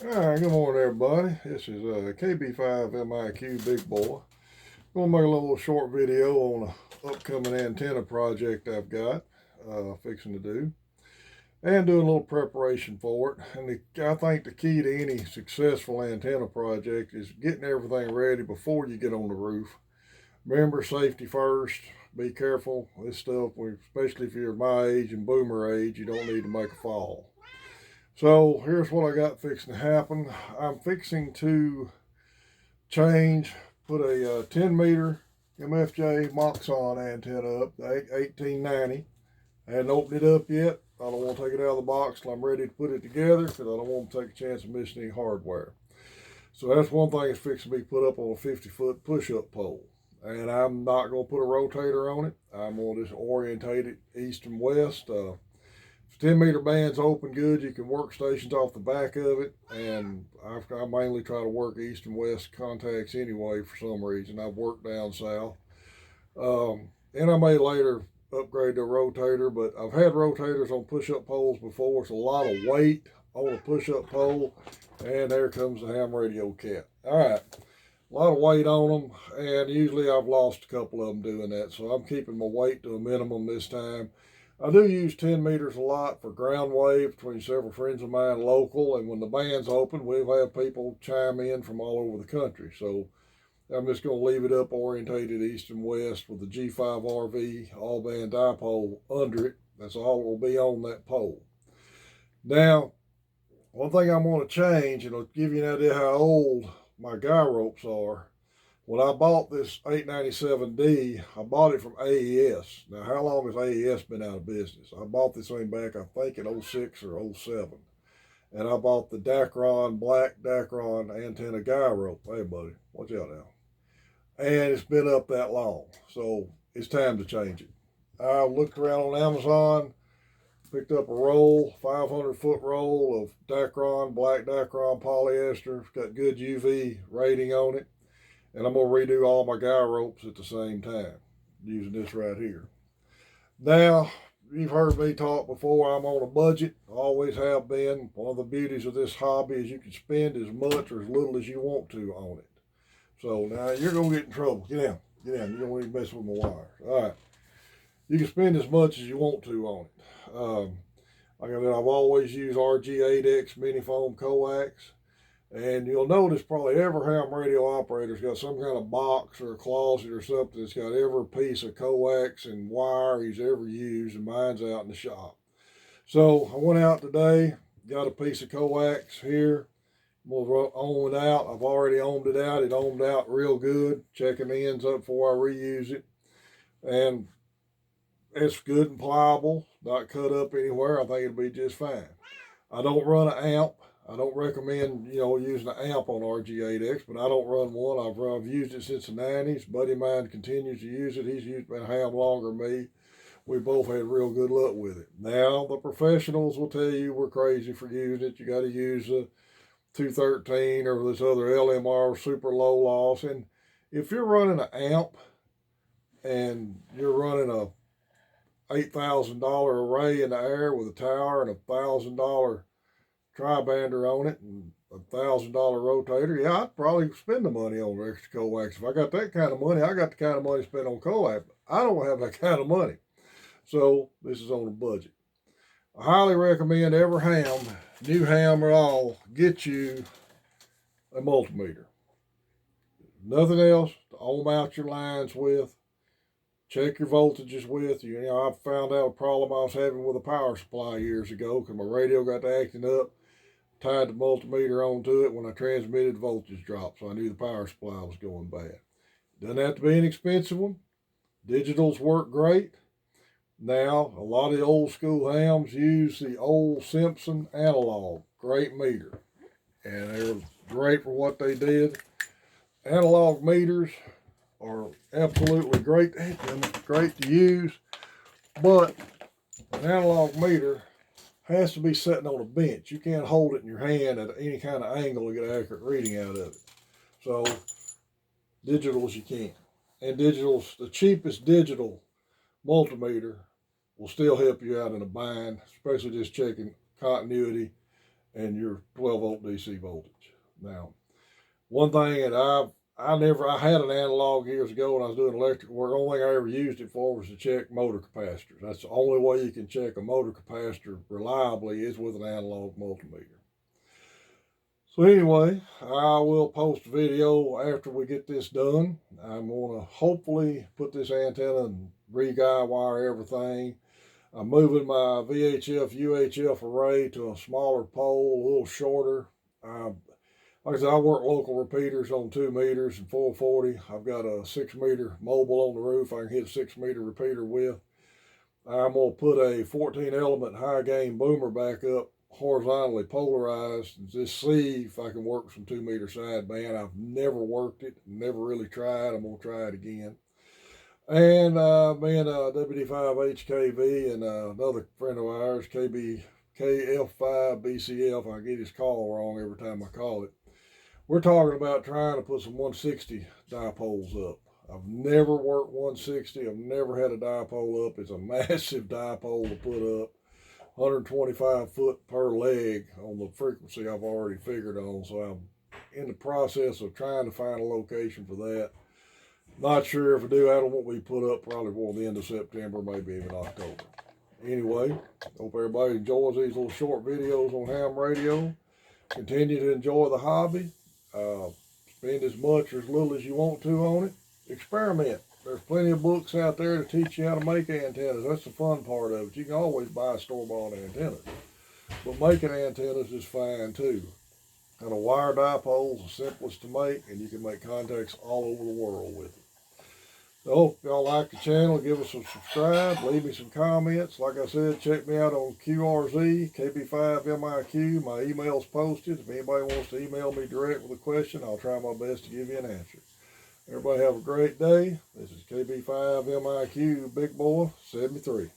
All right, good morning, everybody. This is KB5 MIQ Big Boy. Gonna make a little short video on an upcoming antenna project I've got fixing to do, and doing a little preparation for it. And I think the key to any successful antenna project is getting everything ready before you get on the roof. Remember, safety first. Be careful. This stuff, especially if you're my age and boomer age, you don't need to make a fall. So here's what I got fixing to happen. I'm fixing to change, put a 10 meter MFJ Moxon antenna up, the 1890. I hadn't opened it up yet. I don't want to take it out of the box till I'm ready to put it together because I don't want to take a chance of missing any hardware. So that's one thing that's fixing to be put up on a 50-foot push-up pole. And I'm not going to put a rotator on it. I'm going to just orientate it east and west. 10 meter band's open good. You can work stations off the back of it, and I mainly try to work east and west contacts anyway for some reason. I've worked down south, and I may later upgrade to a rotator, but I've had rotators on push-up poles before. It's a lot of weight on a push-up pole, and there comes the ham radio cat. All right, a lot of weight on them, and usually I've lost a couple of them doing that, so I'm keeping my weight to a minimum this time. I do use 10 meters a lot for ground wave between several friends of mine local, and when the band's open, we'll have people chime in from all over the country. So I'm just going to leave it up orientated east and west with the G5RV all band dipole under it. That's all it will be on that pole. Now, one thing I'm going to change, and it'll give you an idea how old my guy ropes are. When I bought this 897D, I bought it from AES. Now, how long has AES been out of business? I bought this thing back, I think, in '06 or '07. And I bought the Dacron, black Dacron antenna guy rope. Hey, buddy, watch out now. And it's been up that long. So it's time to change it. I looked around on Amazon, picked up a roll, 500-foot roll of Dacron, black Dacron polyester. It's got good UV rating on it. And I'm going to redo all my guy ropes at the same time using this right here. Now, you've heard me talk before. I'm on a budget, always have been. One of the beauties of this hobby is you can spend as much or as little as you want to on it. So now you're going to get in trouble. Get down. Get down. You don't want to mess with my wires. All right. You can spend as much as you want to on it. Like I said, I've always used RG8X mini foam coax. And you'll notice probably every ham radio operator's got some kind of box or a closet or something that's got every piece of coax and wire he's ever used, and mine's out in the shop. So I went out today, got a piece of coax here. I'm gonna ohm it out. I've already ohmed it out. It ohmed out real good. Checking the ends up before I reuse it. And it's good and pliable, not cut up anywhere. I think it'll be just fine. I don't run an amp. I don't recommend using an amp on RG8X, but I don't run one. I've used it since the '90s. A buddy of mine continues to use it. He's used it ham longer than me. We both had real good luck with it. Now the professionals will tell you we're crazy for using it. You got to use the 213 or this other LMR super low loss. And if you're running an amp and you're running a $8,000 array in the air with a tower and $1,000 tri-bander on it and $1,000 rotator, yeah, I'd probably spend the money on extra coax. If I got that kind of money, I got the kind of money to spend on coax. I don't have that kind of money. So this is on a budget. I highly recommend every ham, new ham or all, get you a multimeter. Nothing else to ohm out your lines with. Check your voltages with. I found out a problem I was having with a power supply years ago because my radio got to acting up. Tied the multimeter onto it. When I transmitted, the voltage dropped, so I knew the power supply was going bad. Doesn't have to be an expensive one. Digitals work great. Now, a lot of the old school hams use the old Simpson analog. Great meter. And they're great for what they did. Analog meters are absolutely great. Great to use. But an analog meter has to be sitting on a bench. You can't hold it in your hand at any kind of angle to get an accurate reading out of it. So digitals you can. And digitals, the cheapest digital multimeter will still help you out in a bind, especially just checking continuity and your 12 volt DC voltage. Now, one thing that I had an analog years ago when I was doing electrical work. The only thing I ever used it for was to check motor capacitors. That's the only way you can check a motor capacitor reliably is with an analog multimeter. So anyway, I will post a video after we get this done. I'm going to hopefully put this antenna and re-guy wire everything. I'm moving my VHF UHF array to a smaller pole, a little shorter. Like I said, I work local repeaters on 2 meters and 440. I've got a 6 meter mobile on the roof I can hit a 6 meter repeater with. I'm going to put a 14 element high gain boomer back up horizontally polarized and just see if I can work some 2 meter sideband. I've never worked it, never really tried. I'm going to try it again. And me and WD5HKV and another friend of ours, KF5BCF, I get his call wrong every time I call it. We're talking about trying to put some 160 dipoles up. I've never worked 160. I've never had a dipole up. It's a massive dipole to put up. 125 foot per leg on the frequency I've already figured on. So I'm in the process of trying to find a location for that. Not sure if I do. I don't want to be put up probably before the end of September, maybe even October. Anyway, hope everybody enjoys these little short videos on ham radio. Continue to enjoy the hobby. Spend as much or as little as you want to on it. Experiment. There's plenty of books out there to teach you how to make antennas. That's the fun part of it. You can always buy store-bought antennas. But making antennas is fine too. And a wire dipole is the simplest to make, and you can make contacts all over the world with it. So hope y'all like the channel. Give us a subscribe. Leave me some comments. Like I said, check me out on QRZ, KB5MIQ. My email's posted. If anybody wants to email me direct with a question, I'll try my best to give you an answer. Everybody have a great day. This is KB5MIQ Big Boy 73.